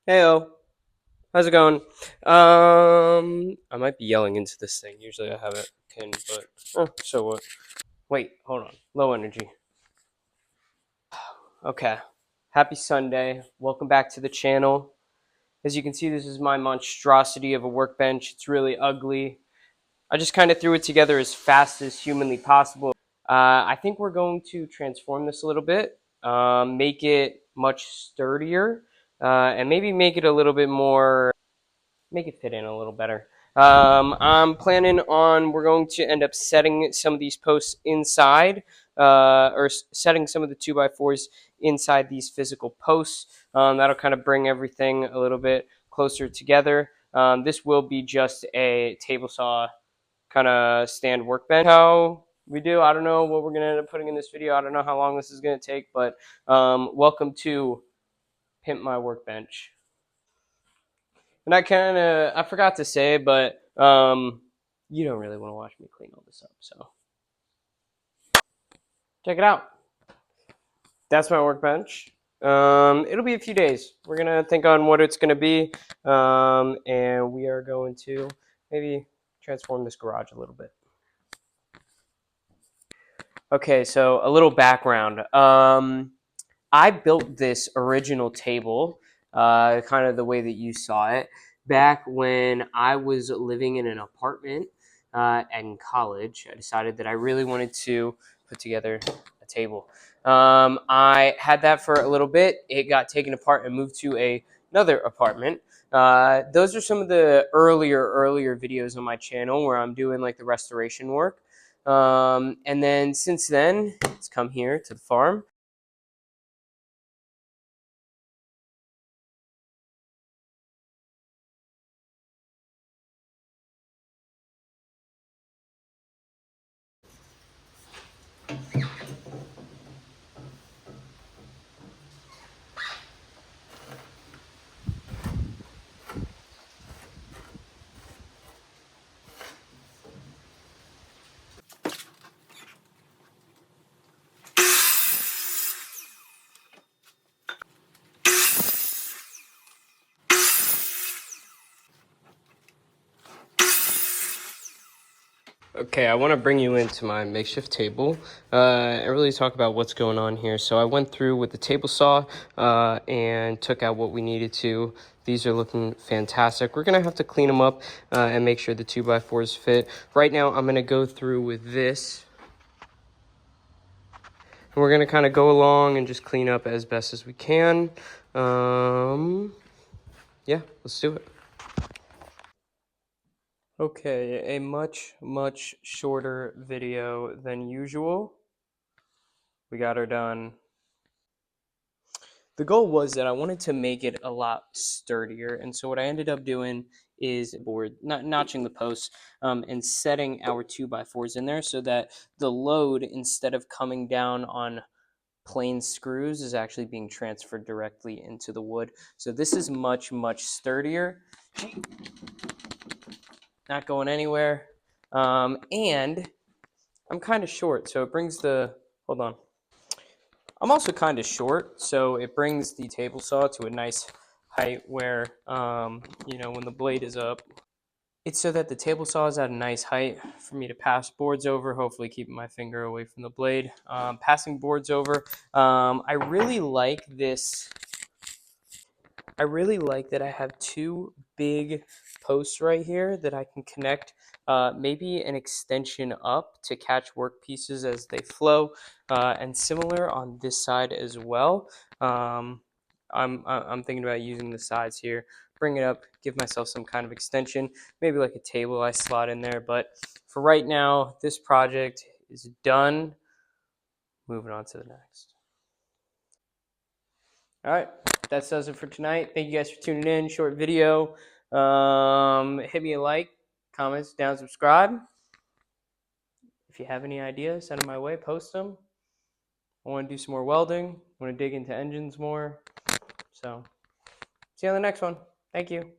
Heyo, how's it going? I might be yelling into this thing. Usually I have it pinned, but so what? Wait, hold on. Low energy. Okay. Happy Sunday. Welcome back to the channel. As you can see, this is my monstrosity of a workbench. It's really ugly. I just kind of threw it together as fast as humanly possible. I think we're going to transform this a little bit, make it much sturdier, and maybe make it a little bit more make it fit in a little better. I'm planning on we're going to end up setting some of these posts inside, or setting some of the 2x4s inside these physical posts. That'll kind of bring everything a little bit closer together. This will be just a table saw kind of stand workbench. How we do, I don't know what we're going to end up putting in this video. I don't know how long this is going to take, but welcome to Pimp My Workbench. And I forgot to say, but you don't really want to watch me clean all this up, so check it out. That's my workbench. It'll be a few days. We're gonna think on what it's gonna be, and we are going to maybe transform this garage a little bit. Okay, so a little background. I built this original table, kind of the way that you saw it, back when I was living in an apartment in college. I decided that I really wanted to put together a table. I had that for a little bit. It got taken apart and moved to another apartment. Those are some of the earlier videos on my channel where I'm doing like the restoration work. And then since then, it's come here to the farm. Okay, I want to bring you into my makeshift table and really talk about what's going on here. So I went through with the table saw and took out what we needed to. These are looking fantastic. We're going to have to clean them up and make sure the 2x4s fit. Right now, I'm going to go through with this. And we're going to kind of go along and just clean up as best as we can. Yeah, let's do it. Okay, a much shorter video than usual. We got her done. The goal was that I wanted to make it a lot sturdier, and so what I ended up doing is notching the posts and setting our 2x4s in there so that the load, instead of coming down on plain screws, is actually being transferred directly into the wood. So this is much sturdier. Not going anywhere. And I'm kind of short, so it brings the, hold on. I'm also kind of short, so it brings the table saw to a nice height where, when the blade is up, it's so that the table saw is at a nice height for me to pass boards over, hopefully keeping my finger away from the blade. Passing boards over. I really like this. I really like that I have two big posts right here that I can connect maybe an extension up to catch work pieces as they flow, and similar on this side as well. I'm thinking about using the sides here, bring it up, give myself some kind of extension, maybe like a table I slot in there. But for right now, this project is done. Moving on to the next. All right, that does it for tonight. Thank you guys for tuning in. Short video. Hit me a like, comments, down, subscribe. If you have any ideas, send them my way. Post them. I want to do some more welding. I want to dig into engines more. So, see you on the next one. Thank you.